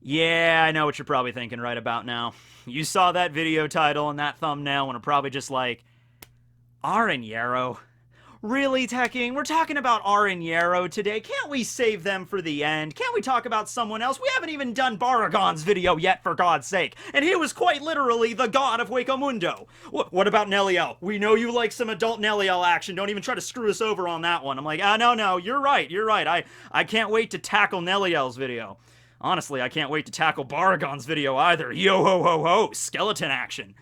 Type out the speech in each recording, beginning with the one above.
Yeah, I know what you're probably thinking right about now. You saw that video title and that thumbnail and are probably just like, Aaroniero? Really, Tekking? We're talking about Aaroniero today. Can't we save them for the end? Can't we talk about someone else? We haven't even done Baragon's video yet, for God's sake. And he was quite literally the god of Hueco Mundo. What about Neliel? We know you like some adult Neliel action. Don't even try to screw us over on that one. I'm like, no, you're right. I can't wait to tackle Neliel's video. Honestly, I can't wait to tackle Baragon's video either. Yo ho ho ho, skeleton action.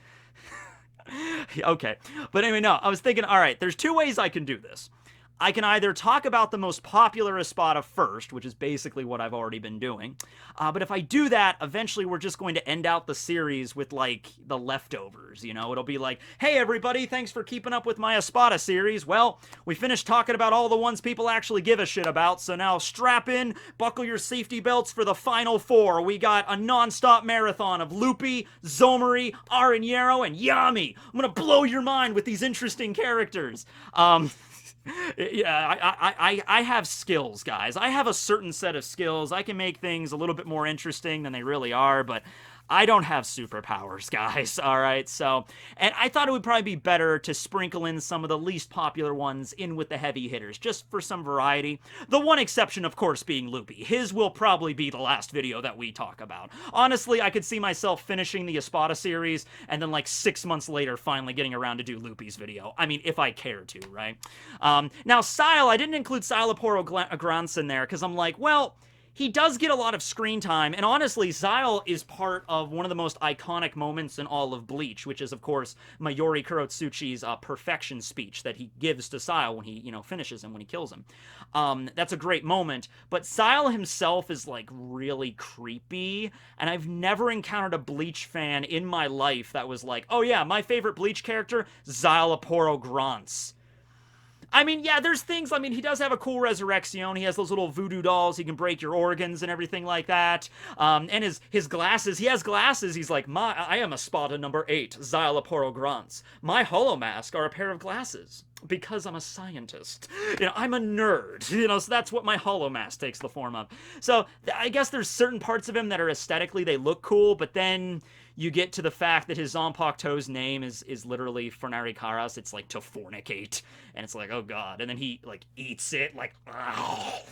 Okay, but anyway, no, I was thinking, all right, there's two ways I can do this. I can either talk about the most popular Espada first, which is basically what I've already been doing, but if I do that, eventually we're just going to end out the series with, like, the leftovers, you know? It'll be like, hey everybody, thanks for keeping up with my Espada series. Well, we finished talking about all the ones people actually give a shit about, so now strap in, buckle your safety belts for the final four. We got a non-stop marathon of Lupi, Zomari, Aaroniero, and Yami. I'm gonna blow your mind with these interesting characters. Yeah, I have skills, guys. I have a certain set of skills. I can make things a little bit more interesting than they really are, but I don't have superpowers, guys, alright? So, and I thought it would probably be better to sprinkle in some of the least popular ones in with the heavy hitters, just for some variety. The one exception, of course, being Loopy. His will probably be the last video that we talk about. Honestly, I could see myself finishing the Espada series, and then like 6 months later finally getting around to do Loopy's video. I mean, if I care to, right? Now, Szayel, I didn't include Szayelaporro Grants in there, because I'm like, well, he does get a lot of screen time, and honestly, Szayel is part of one of the most iconic moments in all of Bleach, which is, of course, Mayuri Kurotsuchi's perfection speech that he gives to Szayel when he, you know, finishes him, when he kills him. That's a great moment, but Szayel himself is, like, really creepy, and I've never encountered a Bleach fan in my life that was like, oh yeah, my favorite Bleach character, Szayelaporro Grants. I mean, yeah, there's things, I mean, he does have a cool resurrection. He has those little voodoo dolls. He can break your organs and everything like that. And his glasses, he has glasses. He's like, I am Espada number 8, Szayelaporro Grants. My hollow mask are a pair of glasses. Because I'm a scientist. You know, I'm a nerd. You know, so that's what my hollow mask takes the form of. So, I guess there's certain parts of him that are aesthetically, they look cool, but then you get to the fact that his Zanpakuto's name is literally Fornari Karas. It's like to fornicate. And it's like, oh god. And then he, like, eats it, like, oh.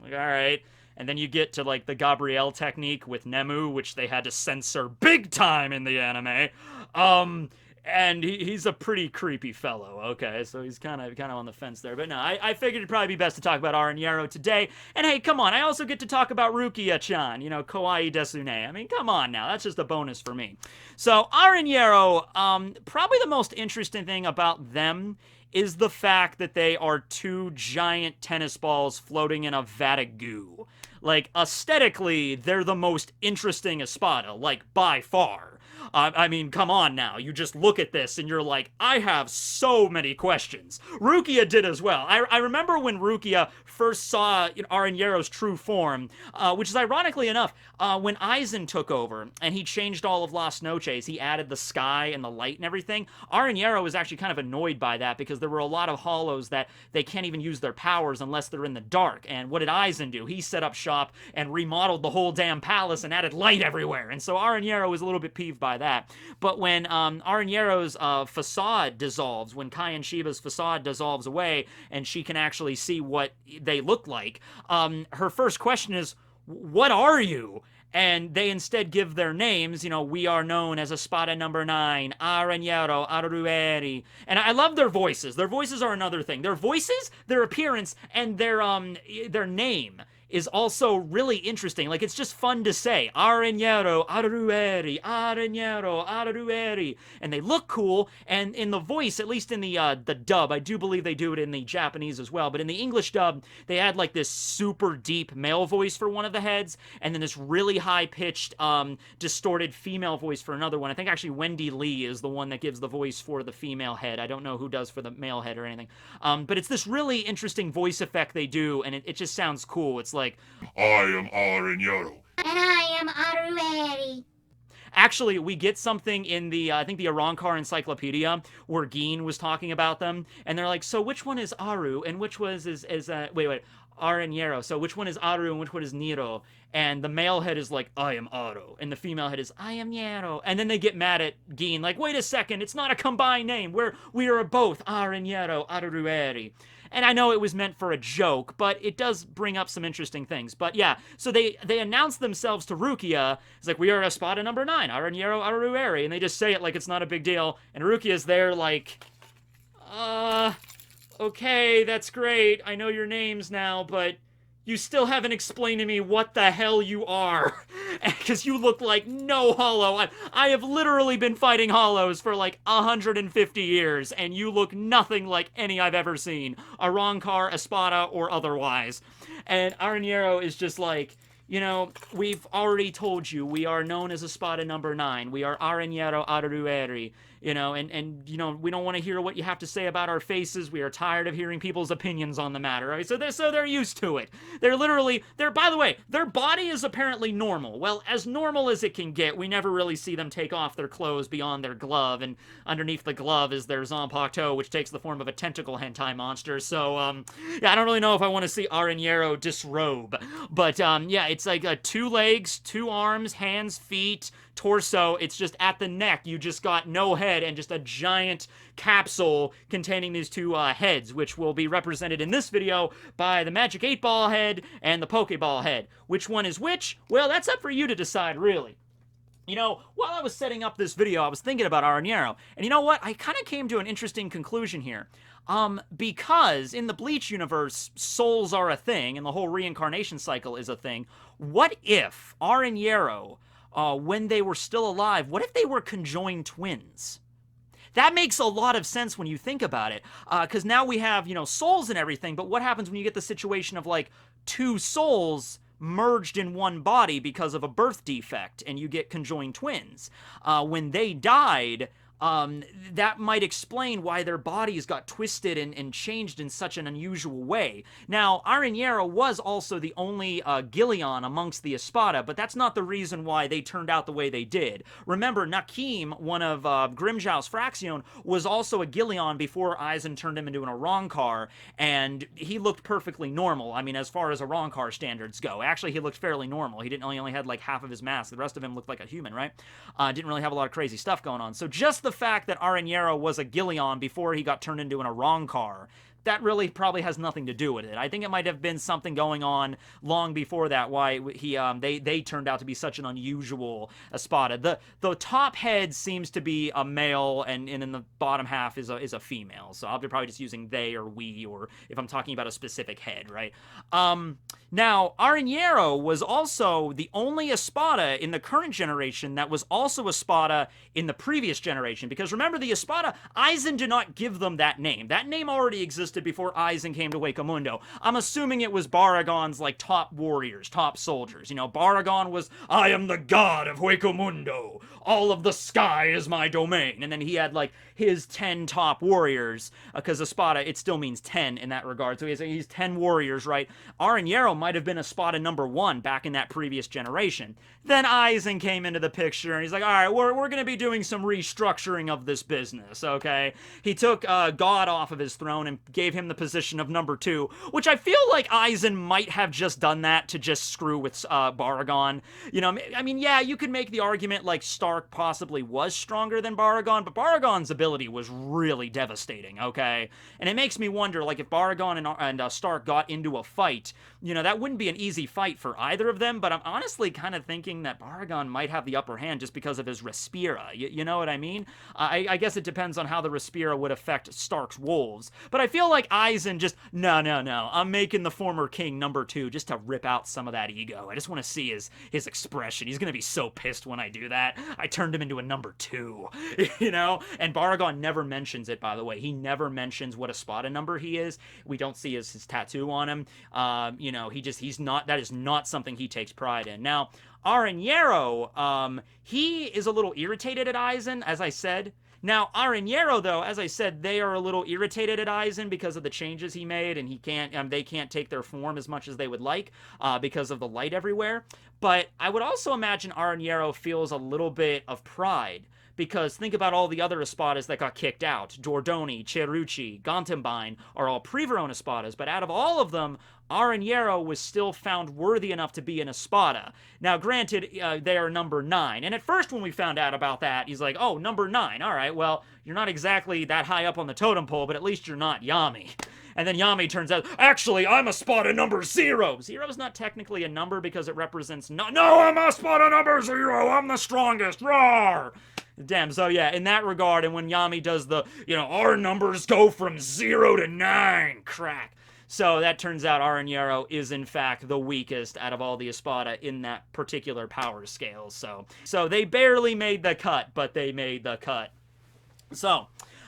Like, alright. And then you get to, like, the Gabrielle technique with Nemu, which they had to censor big time in the anime. And he's a pretty creepy fellow, okay? So he's kind of on the fence there. But no, I figured it'd probably be best to talk about Aaroniero today. And hey, come on, I also get to talk about Rukia-chan, you know, Kawaii Desune. I mean, come on now, that's just a bonus for me. So, Aaroniero, probably the most interesting thing about them is the fact that they are two giant tennis balls floating in a vat of goo. Like, aesthetically, they're the most interesting Espada, like, by far. I mean, come on now. You just look at this and you're like, I have so many questions. Rukia did as well. I remember when Rukia first saw Aaroniero's true form, which is ironically enough, when Aizen took over and he changed all of Las Noches, he added the sky and the light and everything. Aaroniero was actually kind of annoyed by that because there were a lot of hollows that they can't even use their powers unless they're in the dark. And what did Aizen do? He set up shop and remodeled the whole damn palace and added light everywhere. And so Aaroniero was a little bit peeved by that. But when Aaroniero's facade dissolves, when Kaien Shiba's facade dissolves away, and she can actually see what they look like, her first question is, what are you? And they instead give their names. You know, we are known as Espada number 9, Aaroniero Arruruerie. And I love their voices. Their voices are another thing. Their voices, their appearance, and their name is also really interesting. Like, it's just fun to say. Aaroniero Arruruerie, Aaroniero Arruruerie. And they look cool, and in the voice, at least in the dub, I do believe they do it in the Japanese as well, but in the English dub, they had, like, this super deep male voice for one of the heads, and then this really high-pitched, distorted female voice for another one. I think actually Wendy Lee is the one that gives the voice for the female head. I don't know who does for the male head or anything. But it's this really interesting voice effect they do, and it just sounds cool. It's like, I am Aaroniero. And I am Arruruerie. actually, we get something in the, I think the Arrancar Encyclopedia, where Geen was talking about them, and they're like, so which one is Aru, and which was wait, Aaroniero. So which one is Aru and which one is Nero? And the male head is like, I am Aru. And the female head is, I am Nero. And then they get mad at Gin, like, wait a second, it's not a combined name. We are both Aaroniero Arruruerie. And I know it was meant for a joke, but it does bring up some interesting things. But yeah, so they announce themselves to Rukia. It's like, we are Espada number 9, Aaroniero Arruruerie. And they just say it like it's not a big deal. And Rukia's there like, okay, that's great. I know your names now, but you still haven't explained to me what the hell you are. Because you look like no hollow. I have literally been fighting hollows for like 150 years, and you look nothing like any I've ever seen. Arrancar, Espada, or otherwise. And Aaroniero is just like, you know, we've already told you, we are known as Espada number 9. We are Aaroniero Arruruerie. You know, and you know, we don't want to hear what you have to say about our faces. We are tired of hearing people's opinions on the matter. Right? So they're used to it. They're by the way, their body is apparently normal. Well, as normal as it can get. We never really see them take off their clothes beyond their glove, and underneath the glove is their zanpakuto, which takes the form of a tentacle hentai monster. So yeah, I don't really know if I want to see Aaroniero disrobe. But yeah, it's like 2 legs, 2 arms, hands, feet, torso. It's just at the neck. You just got no head and just a giant capsule containing these 2 heads, which will be represented in this video by the Magic 8-Ball head and the Pokeball head. Which one is which? Well, that's up for you to decide, really. You know, while I was setting up this video, I was thinking about Aaroniero, and you know what? I kind of came to an interesting conclusion here. Because in the Bleach universe, souls are a thing, and the whole reincarnation cycle is a thing. What if Aaroniero, when they were still alive, what if they were conjoined twins? That makes a lot of sense when you think about it, because now we have, you know, souls and everything, but what happens when you get the situation of, like, 2 souls merged in one body because of a birth defect, and you get conjoined twins? When they died, that might explain why their bodies got twisted and changed in such an unusual way. Now, Aaroniero was also the only Gillion amongst the Espada, but that's not the reason why they turned out the way they did. Remember, Nakim, one of Grimjow's Fraction, was also a Gillion before Aizen turned him into an Arrancar, and he looked perfectly normal. I mean, as far as Arrancar standards go. Actually, he looked fairly normal. He only had like half of his mask. The rest of him looked like a human, right? Didn't really have a lot of crazy stuff going on. So just the fact that Aaroniero was a Gillion before he got turned into an Arrancar, that really probably has nothing to do with it. I think it might have been something going on long before that, why they turned out to be such an unusual Espada. The top head seems to be a male, and in the bottom half is a female. So I'll be probably just using they or we, or if I'm talking about a specific head, right? Now, Aaroniero was also the only Espada in the current generation that was also Espada in the previous generation. Because remember, the Espada, Aizen did not give them that name. That name already existed before Aizen came to Hueco I'm assuming it was Baragon's, like, top warriors, top soldiers. You know, Baragon was, I am the god of Hueco. All of the sky is my domain. And then he had, like, his 10 top warriors, because Espada, it still means 10 in that regard. So he's 10 warriors, right? Aaroniero might have been Espada number 1 back in that previous generation. Then Aizen came into the picture, and he's like, all right, we're going to be doing some restructuring of this business, okay? He took God off of his throne and gave him the position of number 2, which I feel like Aizen might have just done that to just screw with Baragon. You know, I mean, yeah, you could make the argument like Stark possibly was stronger than Baragon, but Baragon's ability was really devastating, okay? And it makes me wonder, like, if Baragon and Stark got into a fight, you know, that wouldn't be an easy fight for either of them, but I'm honestly kind of thinking that Baragon might have the upper hand just because of his Respira. You know what I mean? I guess it depends on how the Respira would affect Stark's wolves, but I feel like Aizen just, no, I'm making the former king number 2 just to rip out some of that ego. I just want to see his expression. He's going to be so pissed when I do that. I turned him into a number 2, you know? And Baragon never mentions it, by the way. He never mentions what Espada number he is. We don't see his tattoo on him. You know, that is not something he takes pride in. Now, Aaroniero, he is a little irritated at Aizen, as I said. Now, Aaroniero, though, as I said, they are a little irritated at Aizen because of the changes he made, and they can't take their form as much as they would like because of the light everywhere. But I would also imagine Aaroniero feels a little bit of pride because think about all the other Espadas that got kicked out. Dordoni, Cheruchi, Gantenbein are all pre-Verona Espadas, but out of all of them, Aaroniero was still found worthy enough to be an Espada. Now, granted, they are number 9, and at first when we found out about that, he's like, oh, number 9, alright, well, you're not exactly that high up on the totem pole, but at least you're not Yami. And then Yami turns out, actually, I'm Espada number 0. 0 is not technically a number because it represents no, I'm Espada number 0, I'm the strongest, roar! Damn, so yeah, in that regard, and when Yami does the, our numbers go from 0 to 9, crack. So that turns out Aaroniero is in fact the weakest out of all the Espada in that particular power scale. So they barely made the cut, but they made the cut. So,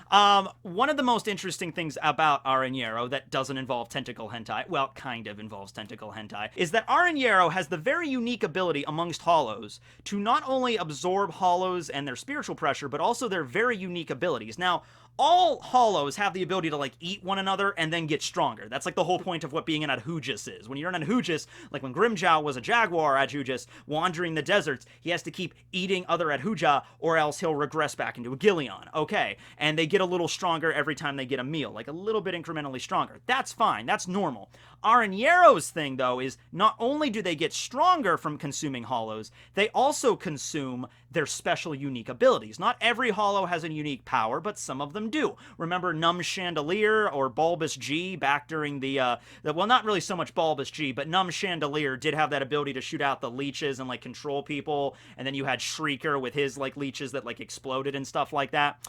one of the most interesting things about Aaroniero that doesn't involve tentacle hentai, well, kind of involves tentacle hentai, is that Aaroniero has the very unique ability amongst hollows to not only absorb hollows and their spiritual pressure, but also their very unique abilities. Now, all hollows have the ability to, eat one another and then get stronger. That's, the whole point of what being an Adhujus is. When you're an Adhujus, like when Grimjow was a Jaguar Adhujus wandering the deserts, he has to keep eating other Adhuja or else he'll regress back into a Gillion. Okay, and they get a little stronger every time they get a meal, a little bit incrementally stronger. That's fine, that's normal. Aaroniero's thing, though, is not only do they get stronger from consuming hollows, they also consume their special unique abilities. Not every hollow has a unique power, but some of them do. Remember Numb Chandelier or Bulbous G back during well, not really so much Bulbous G, but Numb Chandelier did have that ability to shoot out the leeches and control people, and then you had Shrieker with his leeches that exploded and stuff like that.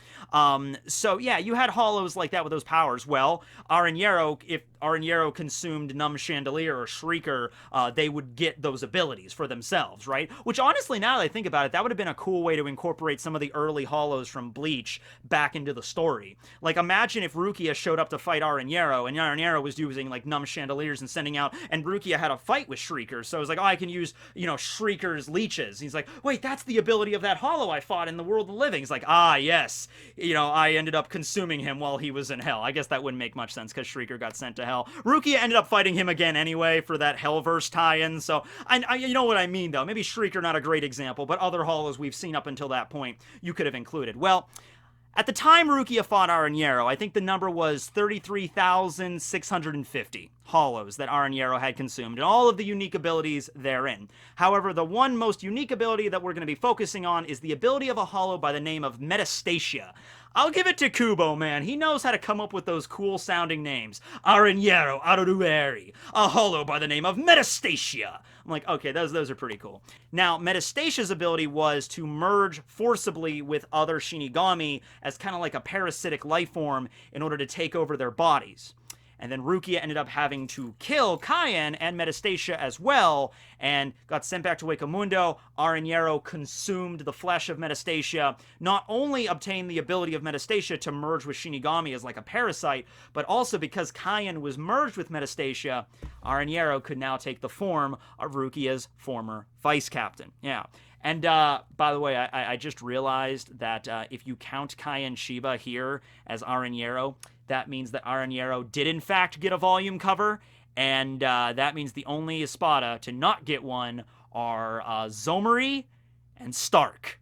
So yeah, you had hollows like that with those powers. Well, Aaroniero, if Aaroniero consumed Numb Chandelier or Shrieker, they would get those abilities for themselves, right? Which honestly, now that I think about it, that would have been a cool way to incorporate some of the early hollows from Bleach back into the story. Imagine if Rukia showed up to fight Aaroniero, and Aaroniero was using Numb Chandeliers and sending out, and Rukia had a fight with Shrieker, so it was I can use, Shrieker's leeches. And he's like, wait, that's the ability of that hollow I fought in the world of the living. He's like, yes, I ended up consuming him while he was in hell. I guess that wouldn't make much sense because Shrieker got sent to hell. Rukia ended up fighting him again anyway for that Hellverse tie-in, so I you know what I mean, though. Maybe Shrieker not a great example, but other hollows we've seen up until that point you could have included. Well, at the time Rukia fought Aaroniero, I think the number was 33,650 hollows that Aaroniero had consumed, and all of the unique abilities therein. However, the one most unique ability that we're going to be focusing on is the ability of a hollow by the name of Metastasia. I'll give it to Kubo, man. He knows how to come up with those cool-sounding names. Aaroniero Arruruerie, a hollow by the name of Metastasia. I'm like, okay, those are pretty cool. Now, Metastasia's ability was to merge forcibly with other Shinigami as kind of like a parasitic life form in order to take over their bodies. And then Rukia ended up having to kill Kaien and Metastasia as well, and got sent back to Wakamundo. Aaroniero consumed the flesh of Metastasia, not only obtained the ability of Metastasia to merge with Shinigami as a parasite, but also because Kaien was merged with Metastasia, Aaroniero could now take the form of Rukia's former vice captain. Yeah. And, by the way, I just realized that if you count Kaien Shiba here as Aaroniero, that means that Aaroniero did in fact get a volume cover, and that means the only Espada to not get one are Zomari and Stark.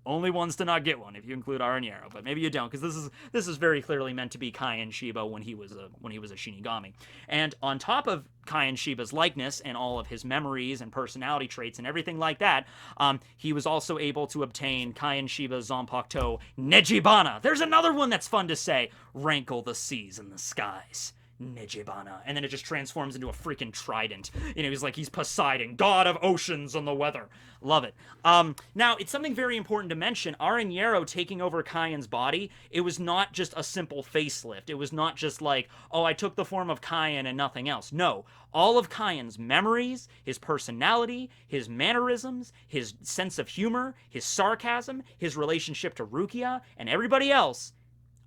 Only ones to not get one, if you include Aaroniero, but maybe you don't, because this is very clearly meant to be Kaien Shiba when he was a Shinigami. And on top of Kaien Shiba's likeness and all of his memories and personality traits and everything like that, he was also able to obtain Kaien Shiba's Zanpakuto Nejibana. There's another one that's fun to say. Rankle the seas and the skies. Nejibana. And then it just transforms into a freaking trident. He's Poseidon, god of oceans and the weather. Love it. Now, it's something very important to mention. Aaroniero taking over Kaien's body, it was not just a simple facelift. It was not just I took the form of Kaien and nothing else. No. All of Kaien's memories, his personality, his mannerisms, his sense of humor, his sarcasm, his relationship to Rukia, and everybody else,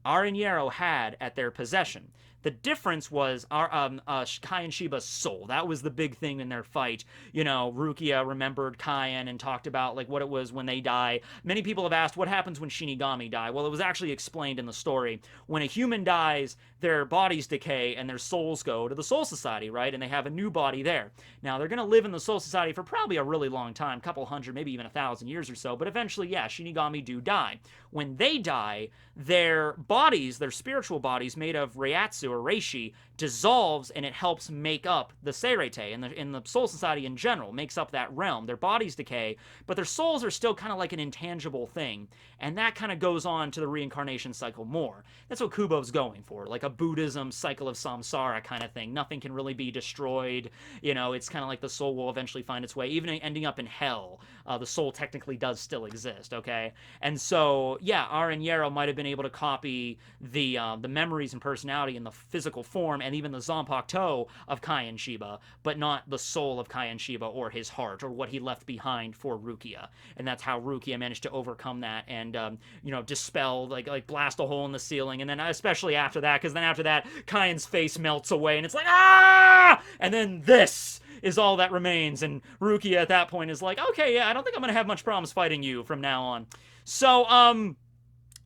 Aaroniero had at their possession. The difference was Kaien Shiba's soul. That was the big thing in their fight. You know, Rukia remembered Kaien and talked about like what it was when they die. Many people have asked what happens when Shinigami die. Well, it was actually explained in the story. When a human dies, their bodies decay and their souls go to the Soul Society, right? And they have a new body there. Now, they're going to live in the Soul Society for probably a really long time, couple hundred, maybe even 1,000 years or so, but eventually, yeah, Shinigami do die. When they die, their bodies, their spiritual bodies made of Reiatsu or Reishi, dissolves and it helps make up the Seirete in the Soul Society in general, makes up that realm. Their bodies decay, but their souls are still kind of like an intangible thing, and that kind of goes on to the reincarnation cycle more. That's what Kubo's going for, like a Buddhism cycle of samsara kind of thing. Nothing can really be destroyed, you know, it's kind of like the soul will eventually find its way, even ending up in hell. The soul technically does still exist, okay? And so, yeah, Aaroniero might have been able to copy the memories and personality in the physical form and even the Zanpakuto of Kaien Shiba, but not the soul of Kaien Shiba or his heart or what he left behind for Rukia. And that's how Rukia managed to overcome that and, you know, dispel, like blast a hole in the ceiling. And then especially after that, because then after that, Kaien's face melts away and it's like, ah! And then this is all that remains. And Rukia at that point is like, okay, yeah, I don't think I'm going to have much problems fighting you from now on. So,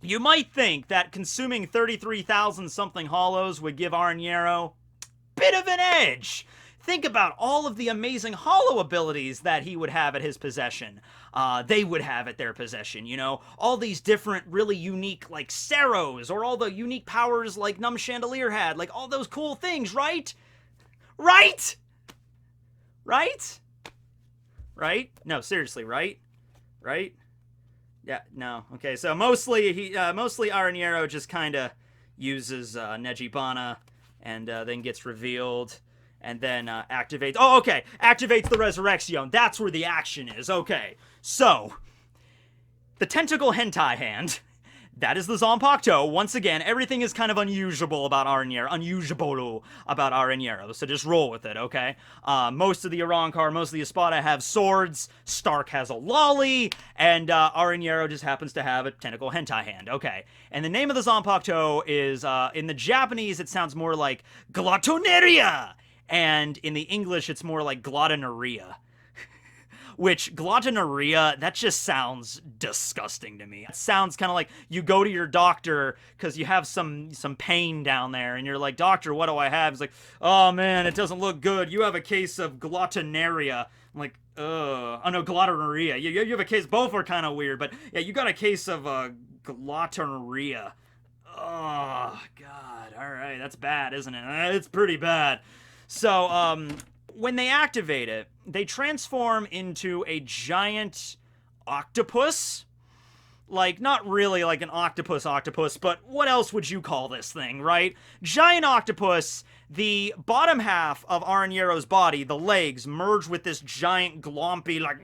you might think that consuming 33,000 something hollows would give Aaroniero a bit of an edge. Think about all of the amazing hollow abilities that he would have at his possession. They would have at their possession, you know? All these different, really unique, like, Ceros, or all the unique powers like Numb Chandelier had. Like, all those cool things, right? Right? Right? Right? No, seriously, right? Right? Yeah, no. Okay, so mostly Aaroniero just kind of uses Nejibana and then gets revealed and then activates... Oh, okay! Activates the Resurrection. That's where the action is. Okay, so the Tentacle Hentai Hand... That is the Zanpakuto. Once again, everything is kind of unusual about Aaroniero, so just roll with it, okay? Most of the Arrancar, most of the Espada have swords, Stark has a lolly, and Aaroniero just happens to have a tentacle hentai hand, okay? And the name of the Zanpakuto is, in the Japanese, it sounds more like Gluttoneria, and in the English, it's more like Gluttoneria. Which, gluttoneria, that just sounds disgusting to me. It sounds kind of like you go to your doctor because you have some pain down there, and you're like, doctor, what do I have? He's like, oh man, it doesn't look good. You have a case of gluttoneria. I'm like, oh no, gluttoneria. You have a case, both are kind of weird, but yeah, you got a case of gluttoneria. Oh, God. All right, that's bad, isn't it? It's pretty bad. So, when they activate it, they transform into a giant octopus. Like, not really like an octopus, but what else would you call this thing, right? Giant octopus, the bottom half of Aarioniero's body, the legs, merge with this giant glompy, like...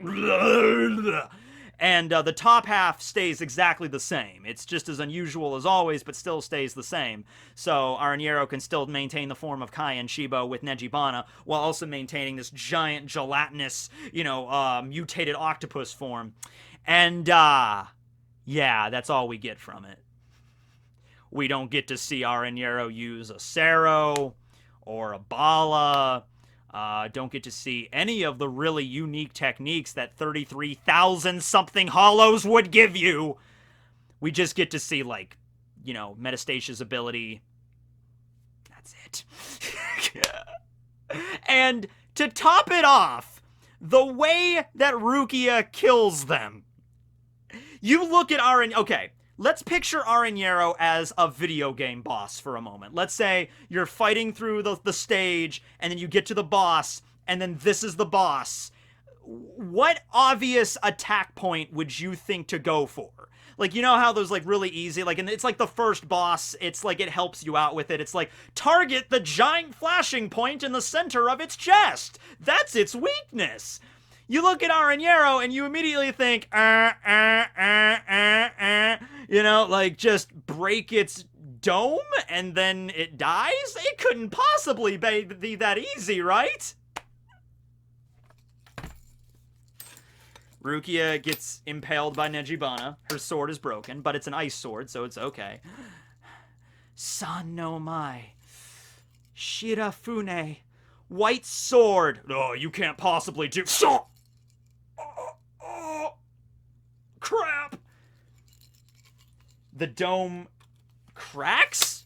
And the top half stays exactly the same. It's just as unusual as always, but still stays the same. So Aaroniero can still maintain the form of Kaien Shiba with Nejibana, while also maintaining this giant gelatinous, mutated octopus form. And, yeah, that's all we get from it. We don't get to see Aaroniero use a Cero or a Bala. Don't get to see any of the really unique techniques that 33,000 something hollows would give you. We just get to see, like, Metastasia's ability. That's it. And to top it off, the way that Rukia kills them. You look at okay. Let's picture Aaroniero as a video game boss for a moment. Let's say you're fighting through the stage, and then you get to the boss, and then this is the boss. What obvious attack point would you think to go for? Like, you know how those, like, really easy, like, and it's like the first boss, it's like it helps you out with it. It's like, target the giant flashing point in the center of its chest. That's its weakness. You look at Aaroniero and you immediately think, like just break its dome and then it dies? It couldn't possibly be that easy, right? Rukia gets impaled by Nejibana. Her sword is broken, but it's an ice sword, so it's okay. San no mai. Shirafune. White sword. Oh, you can't possibly do... Oh, crap. The dome cracks?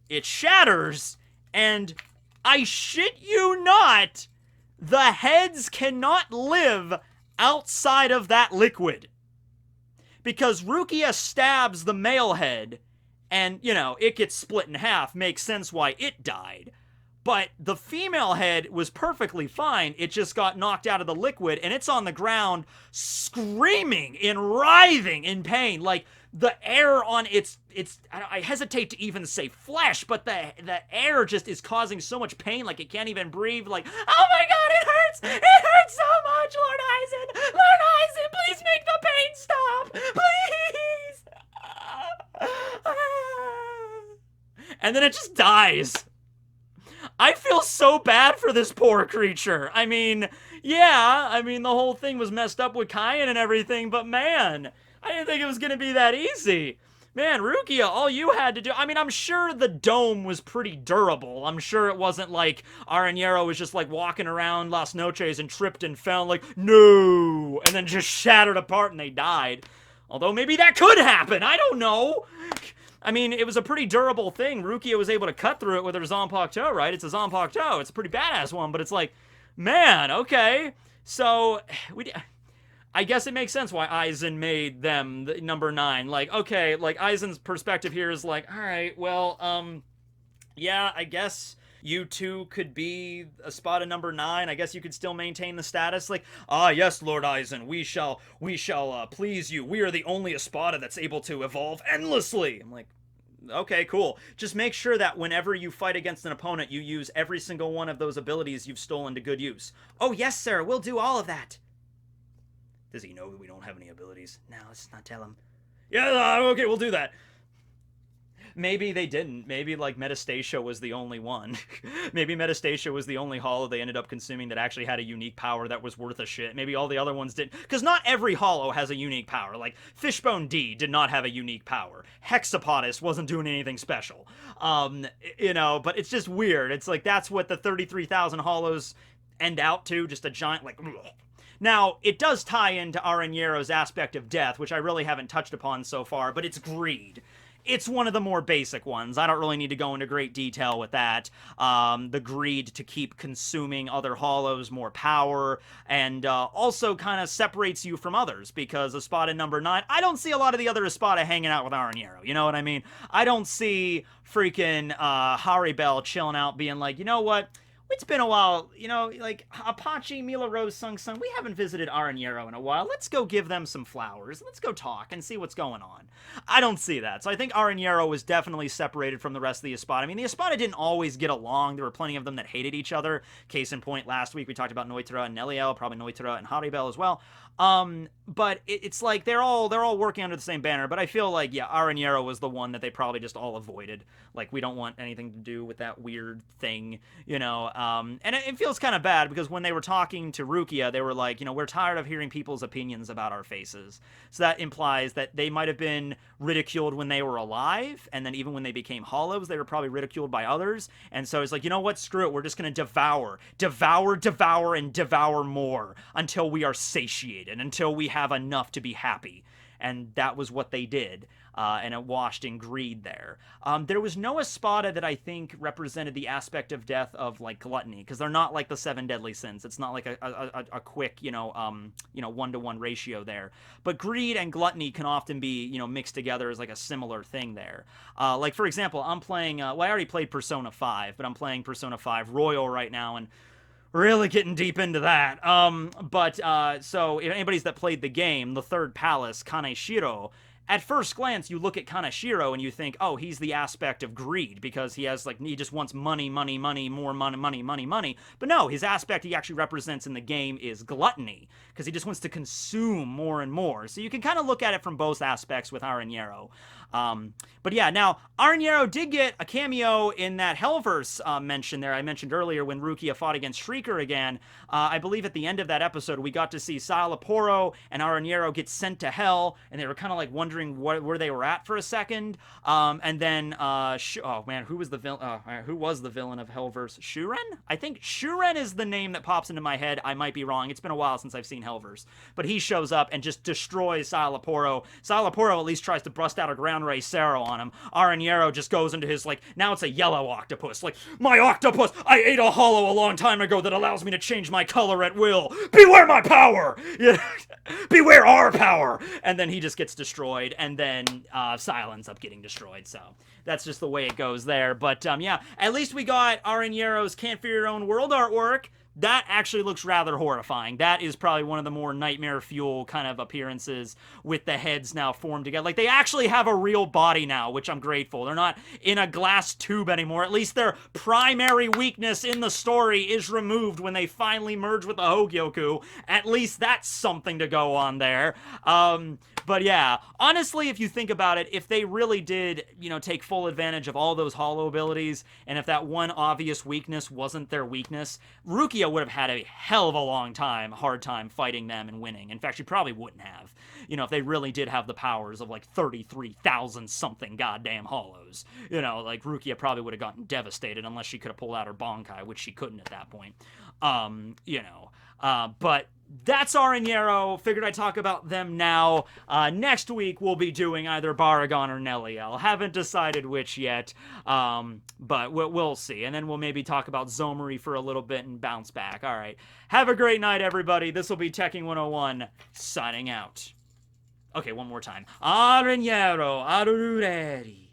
It shatters. And I shit you not, the heads cannot live outside of that liquid. Because Rukia stabs the male head, and, you know, it gets split in half. Makes sense why it died. But the female head was perfectly fine. It just got knocked out of the liquid, and it's on the ground screaming and writhing in pain. Like, the air on its I hesitate to even say flesh, but the air just is causing so much pain, like it can't even breathe. Like, oh my god, it hurts! It hurts so much, Lord Aizen! Lord Aizen, please make the pain stop! Please! And then it just dies. I feel so bad for this poor creature. I mean, yeah, the whole thing was messed up with Kaien and everything, but man, I didn't think it was going to be that easy. Man, Rukia, all you had to do... I mean, I'm sure the dome was pretty durable. I'm sure it wasn't like Aaroniero was just like walking around Las Noches and tripped and fell like, no, and then just shattered apart and they died. Although maybe that could happen. I don't know. I mean, it was a pretty durable thing. Rukia was able to cut through it with her Zanpakuto, right? It's a Zanpakuto. It's a pretty badass one, but it's like, man, okay. So, I guess it makes sense why Aizen made them the number 9. Like, okay, like, Aizen's perspective here is like, alright, well, yeah, I guess you two could be Espada number 9. I guess you could still maintain the status. Like, yes, Lord Aizen, we shall please you. We are the only Espada that's able to evolve endlessly. I'm like, okay, cool. Just make sure that whenever you fight against an opponent, you use every single one of those abilities you've stolen to good use. Oh, yes, sir, we'll do all of that. Does he know that we don't have any abilities? No, let's not tell him. Yeah, okay, we'll do that. Maybe they didn't. Maybe, like, Metastasia was the only one. Maybe Metastasia was the only hollow they ended up consuming that actually had a unique power that was worth a shit. Maybe all the other ones didn't. Because not every hollow has a unique power. Like, Fishbone D did not have a unique power. Hexapodus wasn't doing anything special. You know, but it's just weird. It's like, that's what the 33,000 hollows end out to. Just a giant, like... Ugh. Now, it does tie into Aroniero's aspect of death, which I really haven't touched upon so far, but it's greed. It's one of the more basic ones. I don't really need to go into great detail with that. The greed to keep consuming other hollows, more power, and also kind of separates you from others, because Espada number 9, I don't see a lot of the other Espada hanging out with Aaroniero, you know what I mean? I don't see freaking Haribel chilling out being like, you know what? It's been a while, you know, like, Apache, Mila Rose, Sung Sung, we haven't visited Aaroniero in a while. Let's go give them some flowers. Let's go talk and see what's going on. I don't see that. So I think Aaroniero was definitely separated from the rest of the Espada. I mean, the Espada didn't always get along. There were plenty of them that hated each other. Case in point, last week we talked about Noitara and Neliel, probably Noitara and Haribel as well. But it's like they're all working under the same banner, but I feel like, yeah, Aaroniero was the one that they probably just all avoided. Like, we don't want anything to do with that weird thing, you know, and it feels kind of bad, because when they were talking to Rukia, they were like, you know, we're tired of hearing people's opinions about our faces. So that implies that they might have been ridiculed when they were alive, and then even when they became hollows, they were probably ridiculed by others, and so it's like, you know what, screw it, we're just gonna devour, and devour more, until we are satiated, until we have enough to be happy. And that was what they did, and it washed in greed there. There was no Espada that I think represented the aspect of death of, like, gluttony, because they're not like the 7 deadly sins. It's not like a quick, you know, 1-to-1 ratio there. But greed and gluttony can often be, you know, mixed together as like a similar thing there. Like, for example, I'm playing, well, I already played Persona 5, but I'm playing Persona 5 Royal right now, and really getting deep into that. So if anybody's that played the game, the third palace, Kaneshiro, at first glance, you look at Kaneshiro and you think, oh, he's the aspect of greed, because he has, like, he just wants money, more money. But no, his aspect he actually represents in the game is gluttony, because he just wants to consume more and more. So you can kind of look at it from both aspects with Aaroniero. But yeah, now, Aaroniero did get a cameo in that Hellverse mention there I mentioned earlier when Rukia fought against Shrieker again. I believe at the end of that episode, we got to see Szayelaporro and Aaroniero get sent to Hell, and they were kind of like wondering wondering where they were at for a second. And then, oh man, who was the villain? Who was the villain of Hellverse? Shuren? I think Shuren is the name that pops into my head. I might be wrong. It's been a while since I've seen Hellverse. But he shows up and just destroys Szayelaporro. Szayelaporro at least tries to bust out a ground ray Sero on him. Aaroniero just goes into his, like, now it's a yellow octopus. Like, my octopus! I ate a hollow a long time ago that allows me to change my color at will. Beware my power! Beware our power! And then he just gets destroyed, and then Syl ends up getting destroyed, so that's just the way it goes there. But yeah, at least we got Aaroniero's Can't Fear Your Own World artwork. That actually looks rather horrifying. That is probably one of the more nightmare fuel kind of appearances with the heads now formed together. Like, they actually have a real body now, which I'm grateful. They're not in a glass tube anymore. At least their primary weakness in the story is removed when they finally merge with the Hogyoku. At least that's something to go on there. But yeah, honestly, if you think about it, if they really did, you know, take full advantage of all those hollow abilities, and if that one obvious weakness wasn't their weakness, Rukia would have had a hell of a hard time fighting them and winning. In fact, she probably wouldn't have, you know, if they really did have the powers of like 33,000 something goddamn hollows. You know, like Rukia probably would have gotten devastated unless she could have pulled out her Bankai, which she couldn't at that point. But that's Aaronieero. Figured I'd talk about them now. Next week, we'll be doing either Baragon or Neliel. Haven't decided which yet, but we'll see. And then we'll maybe talk about Zomari for a little bit and bounce back. All right. Have a great night, everybody. This will be Tekking101 signing out. Okay, one more time. Aaroniero Arruruerie.